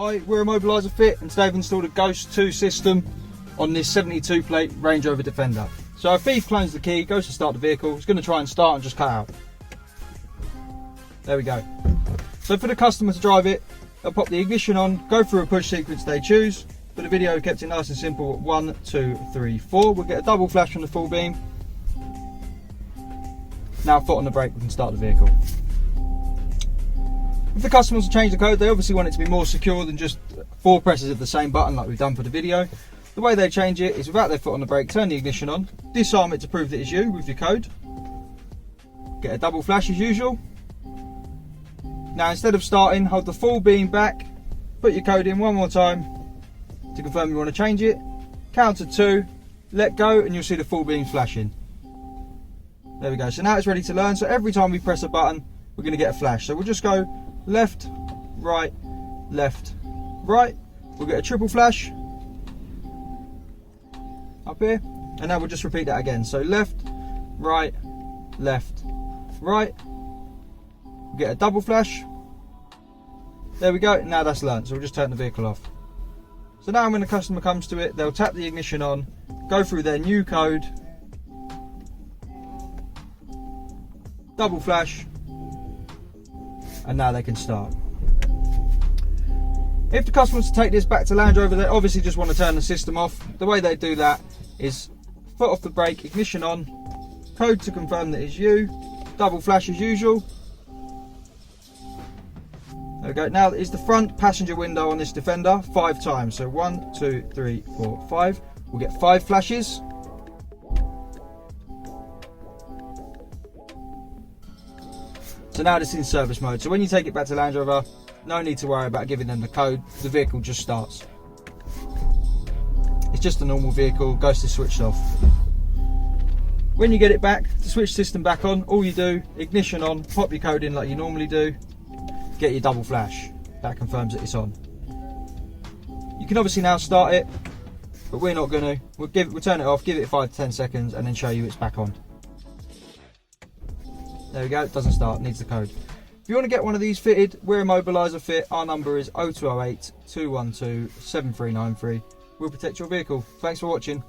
Hi, we're Immobiliser Fit, and today I've installed a Ghost 2 system on this 72 plate Range Rover Defender. So a thief clones the key, goes to start the vehicle, he's going to try and start and just cut out. There we go. So for the customer to drive it, they'll pop the ignition on, go through a push sequence they choose. For the video, we kept it nice and simple. 1, 2, 3, 4. We'll get a double flash from the full beam. Now foot on the brake, we can start the vehicle. If the customers change the code, they obviously want it to be more secure than just 4 presses of the same button like we've done for the video. The way they change it is without their foot on the brake, turn the ignition on, disarm it to prove that it's you with your code. Get a double flash as usual. Now instead of starting, hold the full beam back, put your code in one more time to confirm you want to change it. Count to 2, let go, and you'll see the full beam flashing. There we go. So now it's ready to learn. So every time we press a button, we're going to get a flash. So we'll just go left, right, left, right. We'll get a triple flash up here, and now we'll just repeat that again. So left, right, left, right. We'll get a double flash. There we go. Now that's learned. So we'll just turn the vehicle off. So now when the customer comes to it, they'll tap the ignition on, go through their new code, double flash, and now they can start. If the customer wants to take this back to Land Rover, they obviously just want to turn the system off. The way they do that is foot off the brake, ignition on, code to confirm that it's you, double flash as usual. There we go. Now is the front passenger window on this Defender 5 times. So 1, 2, 3, 4, 5. We'll get 5 flashes. So now this is in service mode. So when you take it back to Land Rover, no need to worry about giving them the code. The vehicle just starts. It's just a normal vehicle. Ghost is switched off. When you get it back, to switch system back on, all you do, ignition on, pop your code in like you normally do, get your double flash. That confirms that it's on. You can obviously now start it, but we're not going to. We'll turn it off, give it 5 to 10 seconds, and then show you it's back on. There we go, it doesn't start, needs the code. If you want to get one of these fitted, we're Immobiliser Fit. Our number is 0208 212 7393. We'll protect your vehicle. Thanks for watching.